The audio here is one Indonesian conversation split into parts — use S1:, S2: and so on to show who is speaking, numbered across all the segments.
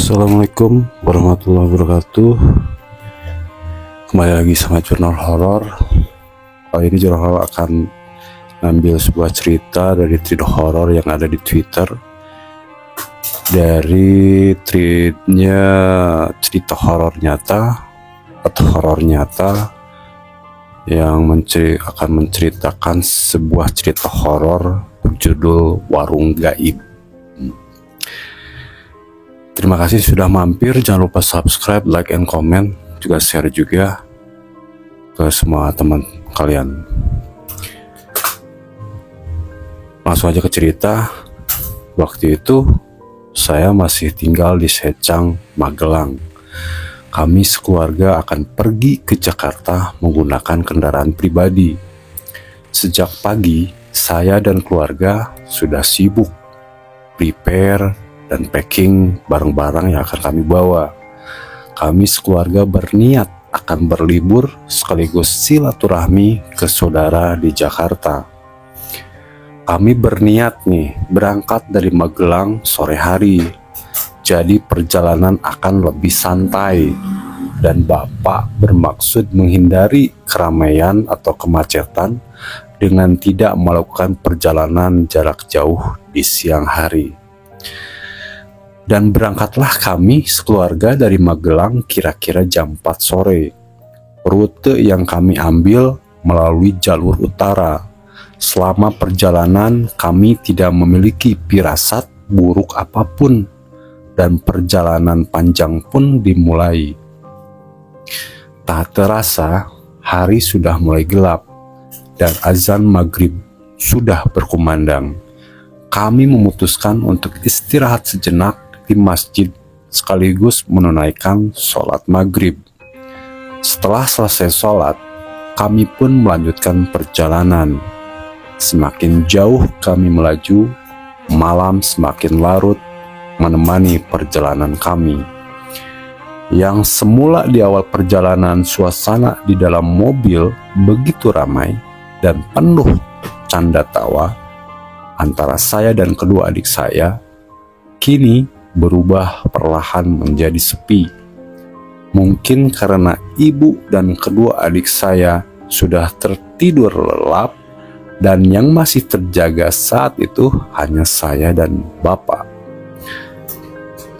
S1: Assalamualaikum warahmatullahi wabarakatuh. Kembali lagi sama Jurnal Horor. Kali ini Jurnal Horor akan ngambil sebuah cerita dari thread horor yang ada di Twitter. Dari threadnya cerita horor nyata atau horor nyata yang akan menceritakan sebuah cerita horor berjudul Warung Gaib. Terima kasih sudah mampir. Jangan lupa subscribe, like, and comment. Juga share juga ke semua teman kalian. Langsung aja ke cerita. Waktu itu saya masih tinggal di Secang, Magelang. Kami sekeluarga akan pergi ke Jakarta menggunakan kendaraan pribadi. Sejak pagi, saya dan keluarga sudah sibuk prepare dan packing barang-barang yang akan kami bawa. Kami sekeluarga berniat akan berlibur sekaligus silaturahmi ke saudara di Jakarta. Kami berniat berangkat dari Magelang sore hari. Jadi perjalanan akan lebih santai dan Bapak bermaksud menghindari keramaian atau kemacetan dengan tidak melakukan perjalanan jarak jauh di siang hari. Dan berangkatlah kami sekeluarga dari Magelang kira-kira jam 4 sore. Rute yang kami ambil melalui jalur utara. Selama perjalanan kami tidak memiliki firasat buruk apapun dan perjalanan panjang pun dimulai. Tak terasa hari sudah mulai gelap dan azan maghrib sudah berkumandang. Kami memutuskan untuk istirahat sejenak di masjid sekaligus menunaikan sholat maghrib. Setelah selesai sholat, kami pun melanjutkan perjalanan. Semakin jauh kami melaju, malam semakin larut menemani perjalanan kami. Yang semula di awal perjalanan suasana di dalam mobil begitu ramai dan penuh canda tawa antara saya dan kedua adik saya, kini berubah perlahan menjadi sepi. Mungkin karena ibu dan kedua adik saya sudah tertidur lelap dan yang masih terjaga saat itu hanya saya dan Bapak.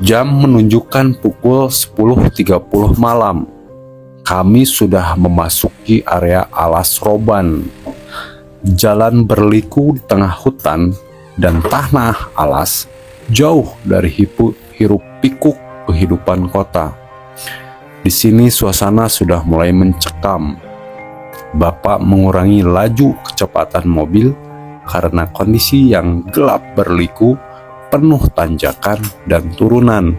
S1: Jam menunjukkan pukul 10.30 malam. Kami sudah memasuki area alas roban. Jalan berliku di tengah hutan dan tanah alas, jauh dari hiruk pikuk kehidupan kota. Di sini suasana sudah mulai mencekam. Bapak mengurangi laju kecepatan mobil karena kondisi yang gelap berliku, penuh tanjakan dan turunan.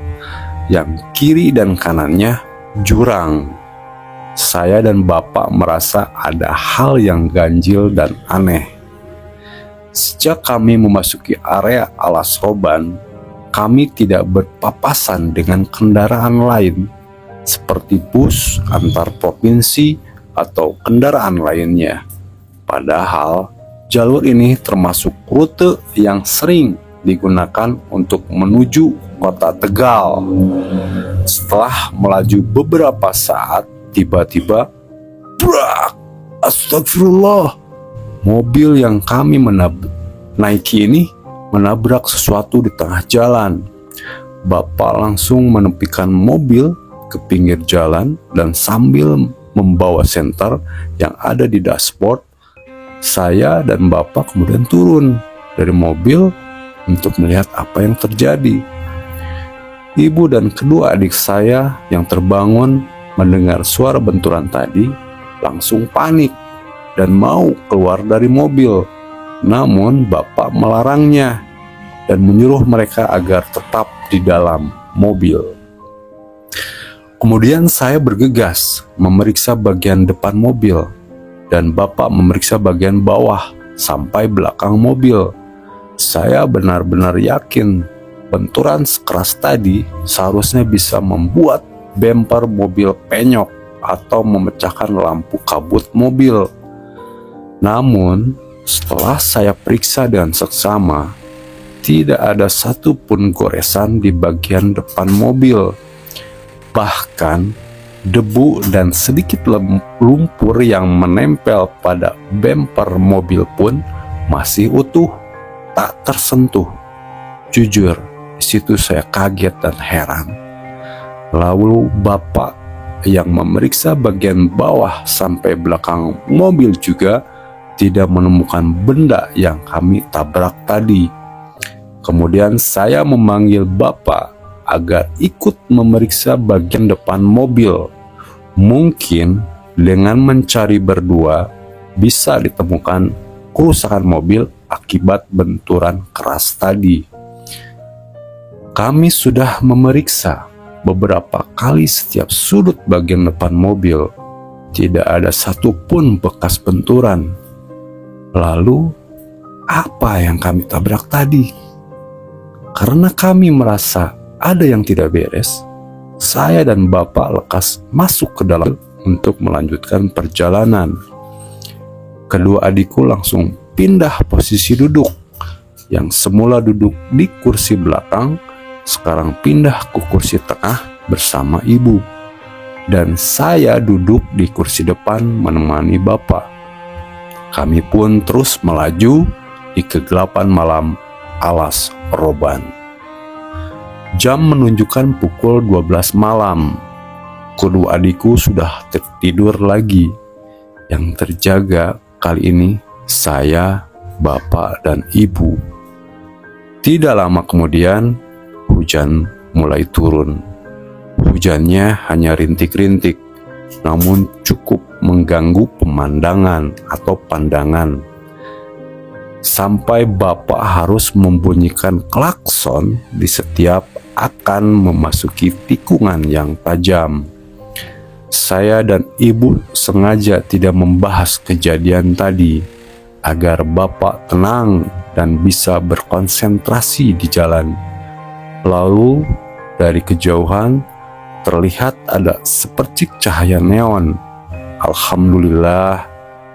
S1: Yang kiri dan kanannya jurang. Saya dan Bapak merasa ada hal yang ganjil dan aneh. Sejak kami memasuki area alas roban, kami tidak berpapasan dengan kendaraan lain seperti bus antar provinsi atau kendaraan lainnya. Padahal jalur ini termasuk rute yang sering digunakan untuk menuju kota Tegal. Setelah melaju beberapa saat, tiba-tiba, brak! Astagfirullah! Mobil yang kami naiki ini menabrak sesuatu di tengah jalan. Bapak langsung menepikan mobil ke pinggir jalan dan sambil membawa senter yang ada di dashboard, saya dan Bapak kemudian turun dari mobil untuk melihat apa yang terjadi. Ibu dan kedua adik saya yang terbangun mendengar suara benturan tadi langsung panik dan mau keluar dari mobil. Namun Bapak melarangnya dan menyuruh mereka agar tetap di dalam mobil. Kemudian saya bergegas memeriksa bagian depan mobil dan Bapak memeriksa bagian bawah sampai belakang mobil. Saya benar-benar yakin benturan sekeras tadi seharusnya bisa membuat bemper mobil penyok atau memecahkan lampu kabut mobil. Namun setelah saya periksa dengan seksama, tidak ada satupun goresan di bagian depan mobil. Bahkan debu dan sedikit lumpur yang menempel pada bemper mobil pun masih utuh, tak tersentuh. Jujur, di situ saya kaget dan heran. Lalu Bapak yang memeriksa bagian bawah sampai belakang mobil juga tidak menemukan benda yang kami tabrak tadi. Kemudian saya memanggil Bapak agar ikut memeriksa bagian depan mobil. Mungkin dengan mencari berdua bisa ditemukan kerusakan mobil akibat benturan keras tadi. Kami sudah memeriksa beberapa kali setiap sudut bagian depan mobil. Tidak ada satupun bekas benturan. Lalu, apa yang kami tabrak tadi? Karena kami merasa ada yang tidak beres, saya dan Bapak lekas masuk ke dalam untuk melanjutkan perjalanan. Kedua adikku langsung pindah posisi duduk. Yang semula duduk di kursi belakang, sekarang pindah ke kursi tengah bersama ibu. Dan saya duduk di kursi depan menemani Bapak. Kami pun terus melaju di kegelapan malam alas roban. Jam menunjukkan pukul 12 malam. Kedua adikku sudah tertidur lagi. Yang terjaga kali ini saya, Bapak, dan Ibu. Tidak lama kemudian, hujan mulai turun. Hujannya hanya rintik-rintik, namun cukup mengganggu pemandangan atau pandangan. Sampai Bapak harus membunyikan klakson di setiap akan memasuki tikungan yang tajam. Saya dan Ibu sengaja tidak membahas kejadian tadi agar Bapak tenang dan bisa berkonsentrasi di jalan. Lalu dari kejauhan terlihat ada sepercik cahaya neon. Alhamdulillah,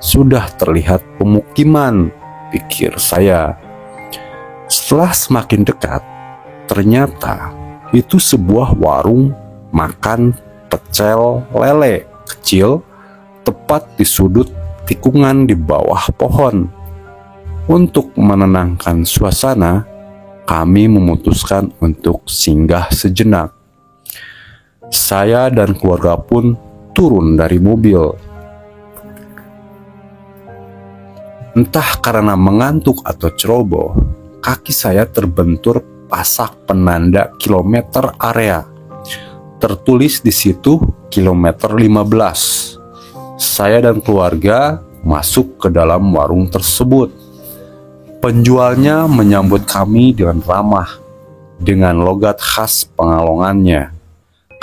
S1: sudah terlihat pemukiman, pikir saya. Setelah semakin dekat, ternyata itu sebuah warung makan pecel lele kecil tepat di sudut tikungan di bawah pohon. Untuk menenangkan suasana, kami memutuskan untuk singgah sejenak. Saya dan keluarga pun turun dari mobil. Entah karena mengantuk atau ceroboh, kaki saya terbentur pasak penanda kilometer area. Tertulis di situ kilometer 15. Saya dan keluarga masuk ke dalam warung tersebut. Penjualnya menyambut kami dengan ramah, dengan logat khas Pengalongannya.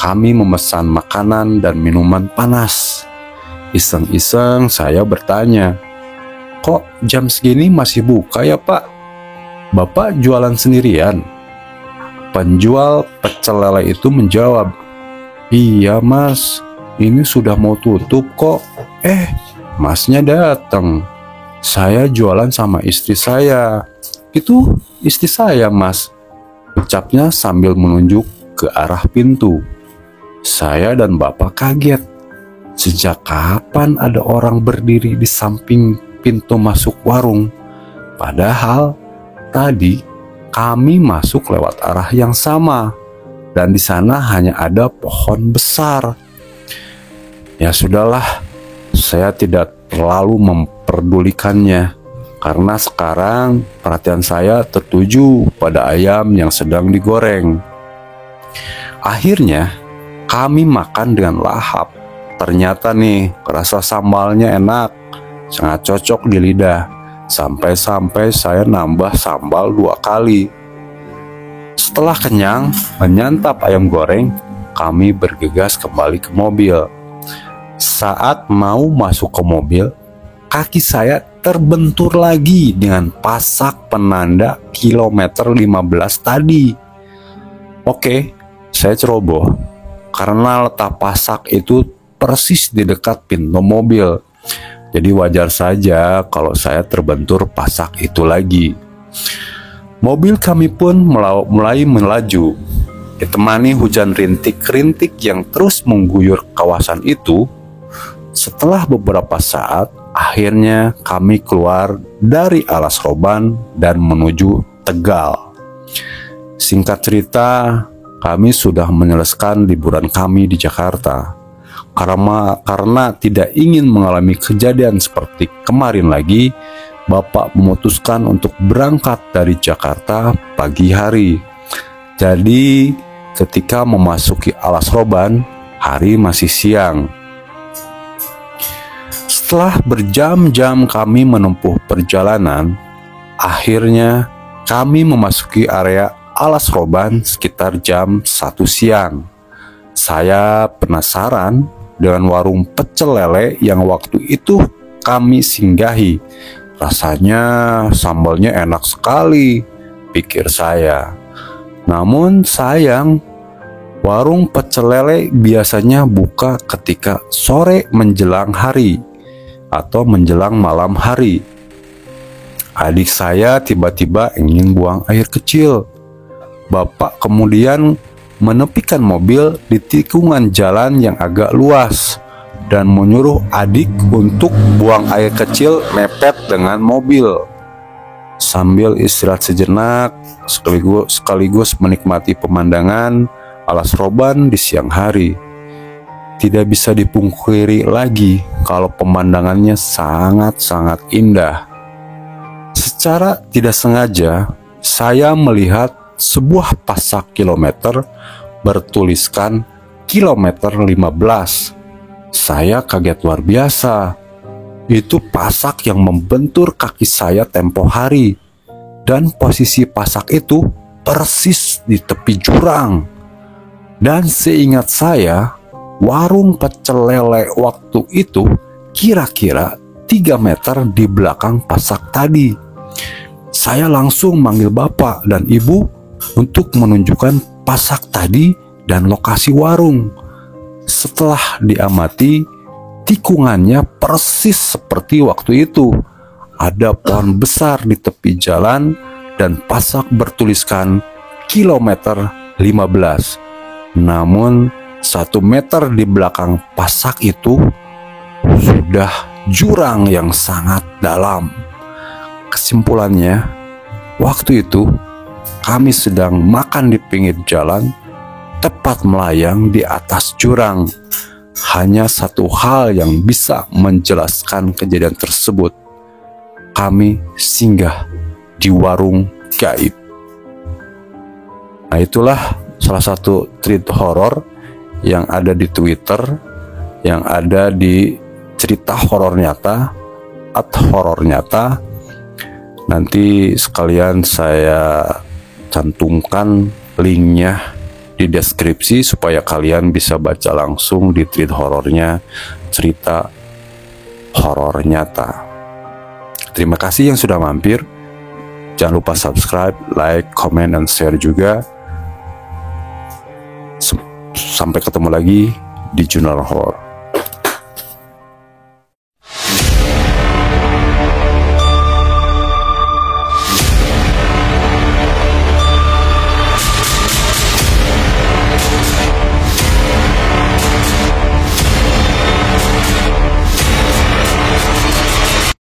S1: Kami memesan makanan dan minuman panas. Iseng-iseng saya bertanya, "Kok jam segini masih buka ya, Pak? Bapak jualan sendirian?" Penjual pecel lele itu menjawab, "Iya, Mas, ini sudah mau tutup kok." Masnya datang. "Saya jualan sama istri saya." "Itu istri saya, Mas," ucapnya sambil menunjuk ke arah pintu. Saya dan Bapak kaget. Sejak kapan ada orang berdiri di samping pintu masuk warung? Padahal tadi kami masuk lewat arah yang sama, dan di sana hanya ada pohon besar. Ya sudahlah, saya tidak terlalu memperdulikannya karena sekarang perhatian saya tertuju pada ayam yang sedang digoreng. Akhirnya kami makan dengan lahap. Ternyata nih, rasa sambalnya enak, sangat cocok di lidah. Sampai-sampai saya nambah sambal 2 kali. Setelah kenyang menyantap ayam goreng, kami bergegas kembali ke mobil. Saat mau masuk ke mobil, kaki saya terbentur lagi dengan pasak penanda kilometer 15 tadi. Oke, saya ceroboh karena letak pasak itu persis di dekat pintu mobil. Jadi wajar saja kalau saya terbentur pasak itu lagi. Mobil kami pun mulai melaju. Ditemani hujan rintik-rintik yang terus mengguyur kawasan itu, setelah beberapa saat, akhirnya kami keluar dari Alas Roban dan menuju Tegal. Singkat cerita, kami sudah menyelesaikan liburan kami di Jakarta. Karena tidak ingin mengalami kejadian seperti kemarin lagi, Bapak memutuskan untuk berangkat dari Jakarta pagi hari. Jadi, ketika memasuki Alas Roban, hari masih siang. Setelah berjam-jam kami menempuh perjalanan, akhirnya kami memasuki area Alas Roban sekitar jam 1 siang. Saya penasaran dengan warung pecel lele yang waktu itu kami singgahi. Rasanya sambalnya enak sekali, pikir saya. Namun sayang, warung pecel lele biasanya buka ketika sore menjelang hari atau menjelang malam hari. Adik saya tiba-tiba ingin buang air kecil. Bapak kemudian menepikan mobil di tikungan jalan yang agak luas dan menyuruh adik untuk buang air kecil mepet dengan mobil. Sambil istirahat sejenak, sekaligus menikmati pemandangan Alas Roban di siang hari. Tidak bisa dipungkiri lagi kalau pemandangannya sangat-sangat indah. Secara tidak sengaja, saya melihat sebuah pasak kilometer bertuliskan kilometer 15. Saya kaget luar biasa. Itu pasak yang membentur kaki saya tempo hari. Dan posisi pasak itu persis di tepi jurang. Dan seingat saya, warung pecel lele waktu itu kira-kira 3 meter di belakang pasak tadi. Saya langsung manggil bapak dan ibu untuk menunjukkan pasak tadi dan lokasi warung. Setelah diamati, tikungannya persis seperti waktu itu. Ada pohon besar di tepi jalan dan pasak bertuliskan kilometer 15. Namun 1 meter di belakang pasak itu sudah jurang yang sangat dalam. Kesimpulannya, waktu itu kami sedang makan di pinggir jalan, tepat melayang di atas jurang. Hanya satu hal yang bisa menjelaskan kejadian tersebut. Kami singgah di warung gaib. Nah, itulah salah satu tweet horor yang ada di Twitter, yang ada di cerita horor nyata atau horor nyata. Nanti sekalian saya cantumkan linknya di deskripsi supaya kalian bisa baca langsung di tweet horornya cerita horor nyata. Terima kasih yang sudah mampir. Jangan lupa subscribe, like, comment, dan share juga. Sampai ketemu lagi di Jurnal Horor.